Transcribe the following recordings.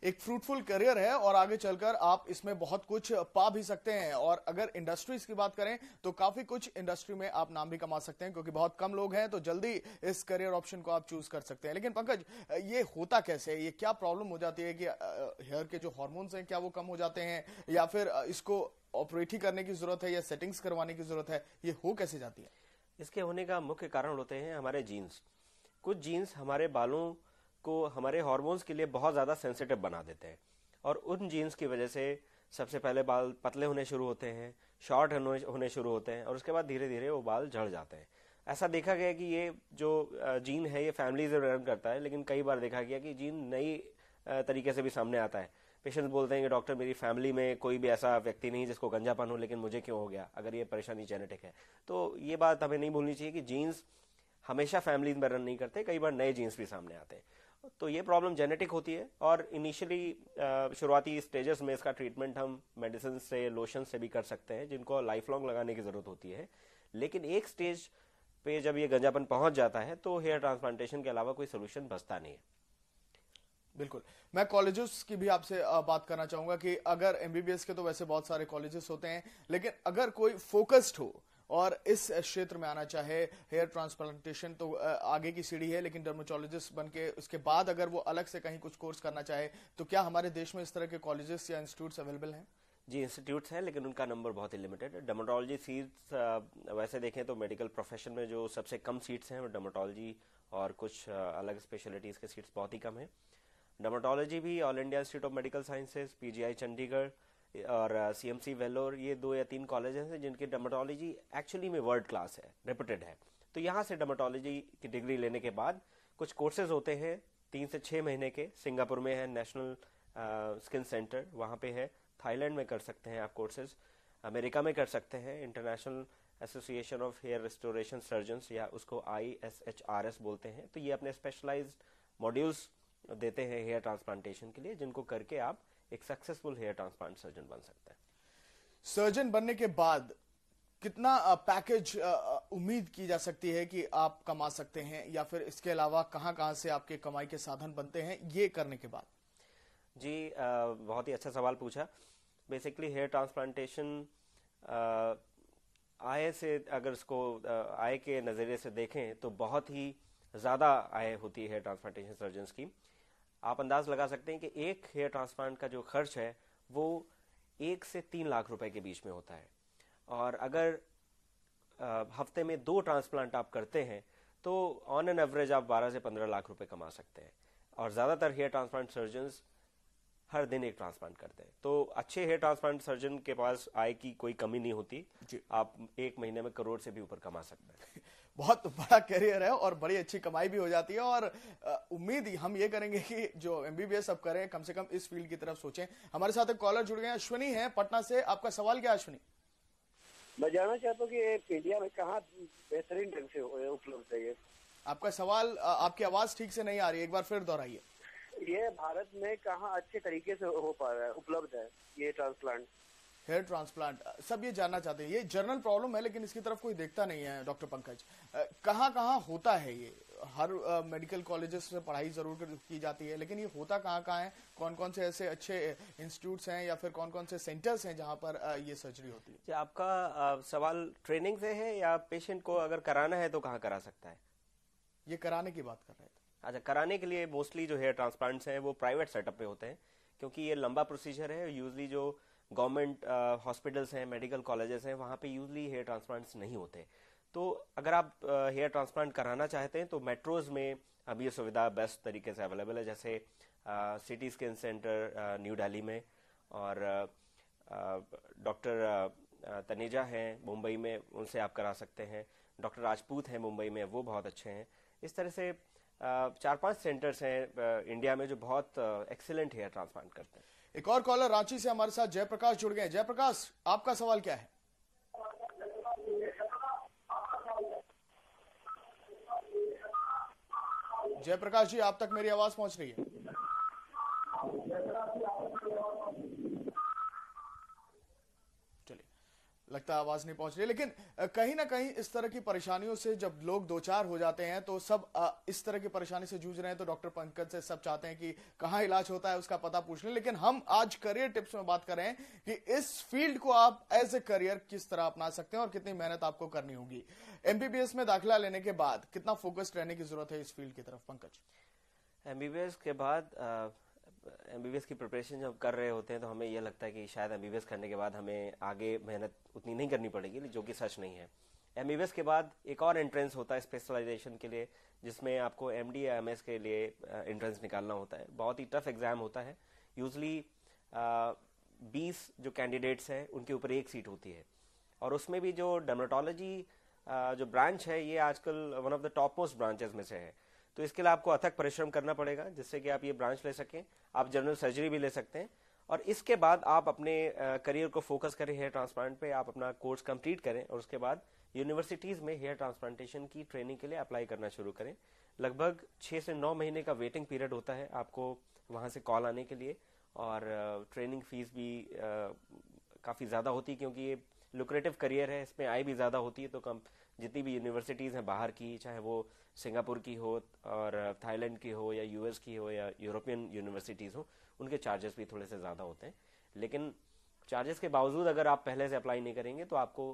एक fruitful career है और आगे चलकर आप इसमें बहुत कुछ पा भी सकते हैं। और अगर इंडस्ट्रीज की बात करें तो काफी कुछ इंडस्ट्री में आप नाम भी कमा सकते हैं, क्योंकि बहुत कम लोग हैं, तो जल्दी इस करियर ऑप्शन को आप चूज कर सकते हैं। लेकिन पंकज, ये होता कैसे है? ये क्या प्रॉब्लम हो जाती है कि हेयर के जो हार्मोन्स हैं क्या वो कम हो जाते हैं, या फिर इसको ऑपरेट ही करने की जरूरत है, या सेटिंग्स करवाने की जरूरत है? ये हो कैसे जाती है? इसके होने का मुख्य कारण होते हैं हमारे जीन्स। कुछ जीन्स हमारे बालों को हमारे हार्मोन्स के लिए बहुत ज़्यादा सेंसिटिव बना देते हैं, और उन जीन्स की वजह से सबसे पहले बाल पतले होने शुरू होते हैं, शॉर्ट होने शुरू होते हैं, और उसके बाद धीरे धीरे वो बाल झड़ जाते हैं। ऐसा देखा गया कि ये जो जीन है ये फैमिली से रन करता है, लेकिन कई बार देखा गया कि जीन नई तरीके से भी सामने आता है। पेशेंट्स बोलते हैं कि डॉक्टर, मेरी फैमिली में कोई भी ऐसा व्यक्ति नहीं जिसको गंजापन हो, लेकिन मुझे क्यों हो गया? अगर ये परेशानी जेनेटिक है तो ये बात हमें नहीं भूलनी चाहिए कि जीन्स हमेशा फैमिली में रन नहीं करते, कई बार नए जीन्स भी सामने आते हैं। तो ये प्रॉब्लम जेनेटिक होती है, और इनिशियली शुरुआती स्टेजेस में इसका ट्रीटमेंट हम मेडिसिन से, लोशन से भी कर सकते हैं, जिनको लाइफ लॉन्ग लगाने की जरूरत होती है। लेकिन एक स्टेज पे जब ये गंजापन पहुंच जाता है तो हेयर ट्रांसप्लांटेशन के अलावा कोई सोल्यूशन बचता नहीं है। बिल्कुल। मैं कॉलेजेस की भी आपसे बात करना चाहूंगा कि अगर एमबीबीएस के तो वैसे बहुत सारे कॉलेजेस होते हैं, लेकिन अगर कोई फोकस्ड हो और इस क्षेत्र में आना चाहे हेयर ट्रांसप्लांटेशन, तो आगे की सीढ़ी है, लेकिन डर्मेटोलॉजिस्ट बन के उसके बाद अगर वो अलग से कहीं कुछ कोर्स करना चाहे, तो क्या हमारे देश में इस तरह के कॉलेजेस या इंस्टीट्यूट्स अवेलेबल हैं? जी, इंस्टीट्यूट्स हैं, लेकिन उनका नंबर बहुत ही लिमिटेड है। डर्मेटोलॉजी सीट्स वैसे देखें तो मेडिकल प्रोफेशन में जो सबसे कम सीट्स हैं वो डर्मेटोलॉजी और कुछ अलग स्पेशलिटीज के सीट्स बहुत ही कम है। डर्मेटोलॉजी भी all India institute of medical sciences, PGI Chandigarh और सीएमसी वेलोर, ये 2 या 3 कॉलेजेस हैं जिनकी डर्मेटोलॉजी एक्चुअली में वर्ल्ड क्लास है, रेपुटेड है। तो यहाँ से डर्मेटोलॉजी की डिग्री लेने के बाद कुछ कोर्सेज होते हैं 3 से 6 महीने के। सिंगापुर में है नेशनल स्किन सेंटर, वहाँ पे है। थाईलैंड में कर सकते हैं आप कोर्सेज, अमेरिका में कर सकते हैं। International association of hair restoration surgeons, या उसको ISHRS बोलते हैं। तो ये अपने स्पेशलाइज्ड मॉड्यूल्स देते हैं हेयर ट्रांसप्लांटेशन के लिए, जिनको करके आप एक सक्सेसफुल हेयर ट्रांसप्लांट सर्जन बन सकते हैं। सर्जन बनने के बाद कितना पैकेज उम्मीद की जा सकती है कि आप कमा सकते हैं, या फिर इसके अलावा कहां कहां से आपके कमाई के साधन बनते हैं ये करने के बाद? जी, बहुत ही अच्छा सवाल पूछा। बेसिकली हेयर ट्रांसप्लांटेशन आय से, अगर इसको आय के नज़रिए से देखें तो बहुत ही ज़्यादा आय होती है हेयर ट्रांसप्लांटेशन सर्जन्स की। आप अंदाज लगा सकते हैं कि एक हेयर ट्रांसप्लांट का जो खर्च है वो 1 से 3 लाख रुपए के बीच में होता है, और अगर हफ्ते में 2 ट्रांसप्लांट आप करते हैं तो ऑन एन एवरेज आप 12 से 15 लाख रुपए कमा सकते हैं। और ज़्यादातर हेयर ट्रांसप्लांट सर्जन्स हर दिन एक ट्रांसप्लांट करते हैं। तो अच्छे हेयर ट्रांसप्लांट सर्जन के पास आय की कोई कमी नहीं होती। आप एक महीने में करोड़ से भी ऊपर कमा सकते हैं। बहुत बड़ा करियर है और बड़ी अच्छी कमाई भी हो जाती है। और उम्मीद हम ये करेंगे कि जो एमबीबीएस अब करें, कम से कम इस फील्ड की तरफ सोचें। हमारे साथ एक कॉलर जुड़ गए हैं, अश्विनी है पटना से। आपका सवाल क्या है अश्विनी? मैं जानना चाहता हूँ कि इंडिया में कहाँ बेहतरीन ढंग से उपलब्ध है ये। आपका सवाल, आपकी आवाज ठीक से नहीं आ रही है, एक बार फिर दोहराइए। ये भारत में कहाँ अच्छे तरीके से हो पा रहा है, उपलब्ध है ये ट्रांसप्लांट, हेयर ट्रांसप्लांट? सब ये जानना चाहते हैं। ये जनरल प्रॉब्लम है, लेकिन इसकी तरफ कोई देखता नहीं है। डॉक्टर पंकज, कहाँ कहाँ होता है ये? हर मेडिकल कॉलेजेस से पढ़ाई जरूर की जाती है, लेकिन ये होता कहाँ कहाँ है? कौन कौन से ऐसे अच्छे इंस्टीट्यूट्स हैं, या फिर कौन कौन से सेंटर्स हैं जहाँ पर ये सर्जरी होती है? आपका सवाल ट्रेनिंग से है, या पेशेंट को अगर कराना है तो कहाँ करा सकता है? ये कराने की बात कर रहे थे। अच्छा, कराने के लिए मोस्टली जो हेयर ट्रांसप्लांट्स हैं वो प्राइवेट सेटअप पे होते हैं, क्योंकि ये लंबा प्रोसीजर है। यूजली जो गवर्नमेंट हॉस्पिटल्स हैं, मेडिकल कॉलेजेस हैं, वहाँ पे यूजली हेयर ट्रांसप्लांट्स नहीं होते। तो अगर आप हेयर ट्रांसप्लांट कराना चाहते हैं तो मेट्रोज में अभी ये सुविधा बेस्ट तरीके से अवेलेबल है, जैसे city skin centre new Delhi में, और डॉक्टर तनेजा हैं मुंबई में, उनसे आप करा सकते हैं। डॉक्टर राजपूत हैं मुंबई में, वो बहुत अच्छे हैं। इस तरह से 4-5 सेंटर्स हैं इंडिया में जो बहुत एक्सीलेंट हेयर ट्रांसप्लांट करते हैं। एक और कॉलर रांची से हमारे साथ जयप्रकाश जुड़ गए हैं। जयप्रकाश, आपका सवाल क्या है? जयप्रकाश जी, आप तक मेरी आवाज पहुंच रही है? चलिए, लगता है आवाज नहीं पहुंच रही, लेकिन कहीं ना कहीं इस तरह की परेशानियों से जब लोग दो चार हो जाते हैं तो सब इस तरह की परेशानी से जूझ रहे हैं तो डॉक्टर पंकज से सब चाहते हैं कि कहाँ इलाज होता है उसका पता पूछ लें। लेकिन हम आज करियर टिप्स में बात कर रहे हैं कि इस फील्ड को आप एज ए करियर किस तरह अपना सकते हैं और कितनी मेहनत आपको करनी होगी। एमबीबीएस में दाखिला लेने के बाद कितना फोकस्ड रहने की जरूरत है इस फील्ड की तरफ पंकज? एमबीबीएस के बाद एमबीबीएस की प्रिपरेशन जब कर रहे होते हैं तो हमें यह लगता है कि शायद एमबीबीएस करने के बाद हमें आगे मेहनत उतनी नहीं करनी पड़ेगी, जो कि सच नहीं है। एमबीबीएस के बाद एक और एंट्रेंस होता है स्पेशलाइजेशन के लिए, जिसमें आपको एमडी या एमएस के लिए एंट्रेंस निकालना होता है। बहुत ही टफ एग्जाम होता है। यूजली 20 जो कैंडिडेट्स हैं उनके ऊपर एक सीट होती है, और उसमें भी जो डर्मेटोलॉजी जो ब्रांच है ये आजकल one of the top most branches में से है। तो इसके लिए आपको अथक परिश्रम करना पड़ेगा जिससे कि आप ये ब्रांच ले सकें। आप जनरल सर्जरी भी ले सकते हैं, और इसके बाद आप अपने करियर को फोकस करें हेयर ट्रांसप्लांट पे। आप अपना कोर्स कंप्लीट करें और उसके बाद यूनिवर्सिटीज में हेयर ट्रांसप्लांटेशन की ट्रेनिंग के लिए अप्लाई करना शुरू करें। लगभग 6 से 9 महीने का वेटिंग पीरियड होता है आपको वहां से कॉल आने के लिए, और ट्रेनिंग फीस भी काफी ज्यादा होती है क्योंकि ये लुक्रेटिव करियर है, इसमें आय भी ज्यादा होती है। तो कम जितनी भी यूनिवर्सिटीज हैं बाहर की, चाहे वो सिंगापुर की हो और थाईलैंड की हो या यूएस की हो या यूरोपियन यूनिवर्सिटीज हो, उनके चार्जेस भी थोड़े से ज़्यादा होते हैं। लेकिन चार्जेस के बावजूद अगर आप पहले से अप्लाई नहीं करेंगे तो आपको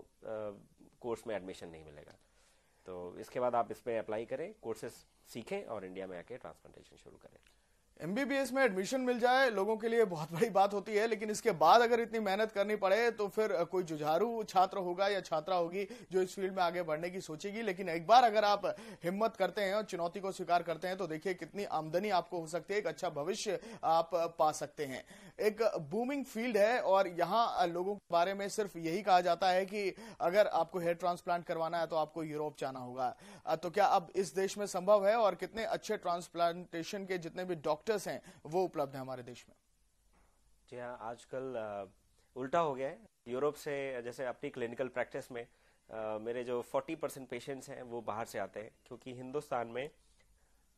कोर्स में एडमिशन नहीं मिलेगा। तो इसके बाद आप इसमें अप्लाई करें, कोर्सेज सीखें और इंडिया में आके ट्रांसप्लांटेशन शुरू करें। एमबीबीएस में एडमिशन मिल जाए लोगों के लिए बहुत बड़ी बात होती है, लेकिन इसके बाद अगर इतनी मेहनत करनी पड़े तो फिर कोई जुझारू छात्र होगा या छात्रा होगी जो इस फील्ड में आगे बढ़ने की सोचेगी। लेकिन एक बार अगर आप हिम्मत करते हैं और चुनौती को स्वीकार करते हैं तो देखिए कितनी आमदनी आपको हो सकती है, एक अच्छा भविष्य आप पा सकते हैं। एक बूमिंग फील्ड है और यहाँ लोगों के बारे में सिर्फ यही कहा जाता है कि अगर आपको हेयर ट्रांसप्लांट करवाना है तो आपको यूरोप जाना होगा। तो क्या अब इस देश में संभव है, और कितने अच्छे ट्रांसप्लांटेशन के जितने भी डॉक्टर्स हैं वो उपलब्ध है हमारे देश में? जी हाँ, आजकल उल्टा हो गया है। यूरोप से, जैसे अपनी क्लिनिकल प्रैक्टिस में मेरे जो 40% पेशेंट्स हैं वो बाहर से आते हैं, क्योंकि हिंदुस्तान में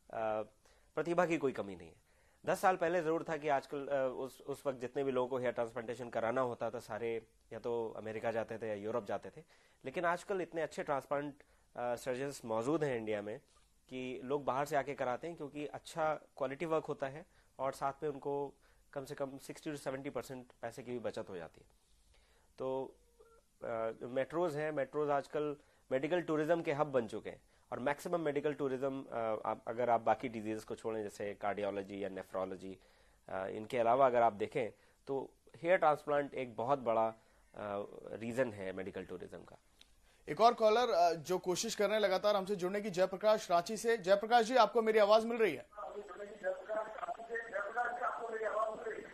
प्रतिभा की कोई कमी नहीं है। 10 साल पहले जरूर था कि आजकल उस वक्त जितने भी लोगों को हेयर ट्रांसप्लांटेशन कराना होता था सारे या तो अमेरिका जाते थे या यूरोप जाते थे। लेकिन आजकल इतने अच्छे ट्रांसप्लांट सर्जन्स मौजूद हैं इंडिया में कि लोग बाहर से आके कराते हैं, क्योंकि अच्छा क्वालिटी वर्क होता है और साथ में उनको कम से कम 60 से 70% पैसे की भी बचत हो जाती है। तो मेट्रोज हैं, मेट्रोज आजकल मेडिकल टूरिज्म के हब बन चुके हैं, और मैक्सिमम मेडिकल टूरिज्म अगर आप बाकी डिजीज को छोड़ें जैसे कार्डियोलॉजी या नेफ्रोलॉजी, इनके अलावा अगर आप देखें तो हेयर ट्रांसप्लांट एक बहुत बड़ा रीजन है मेडिकल टूरिज्म का। एक और कॉलर जो कोशिश कर रहे हैं लगातार हमसे जुड़ने की, जयप्रकाश रांची से। जयप्रकाश जी, आपको मेरी आवाज मिल रही है?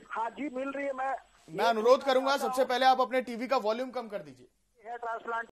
हाँ जी, मिल रही है। मैं अनुरोध करूंगा सबसे पहले आप अपने टीवी का वॉल्यूम कम कर दीजिए। Hair transplant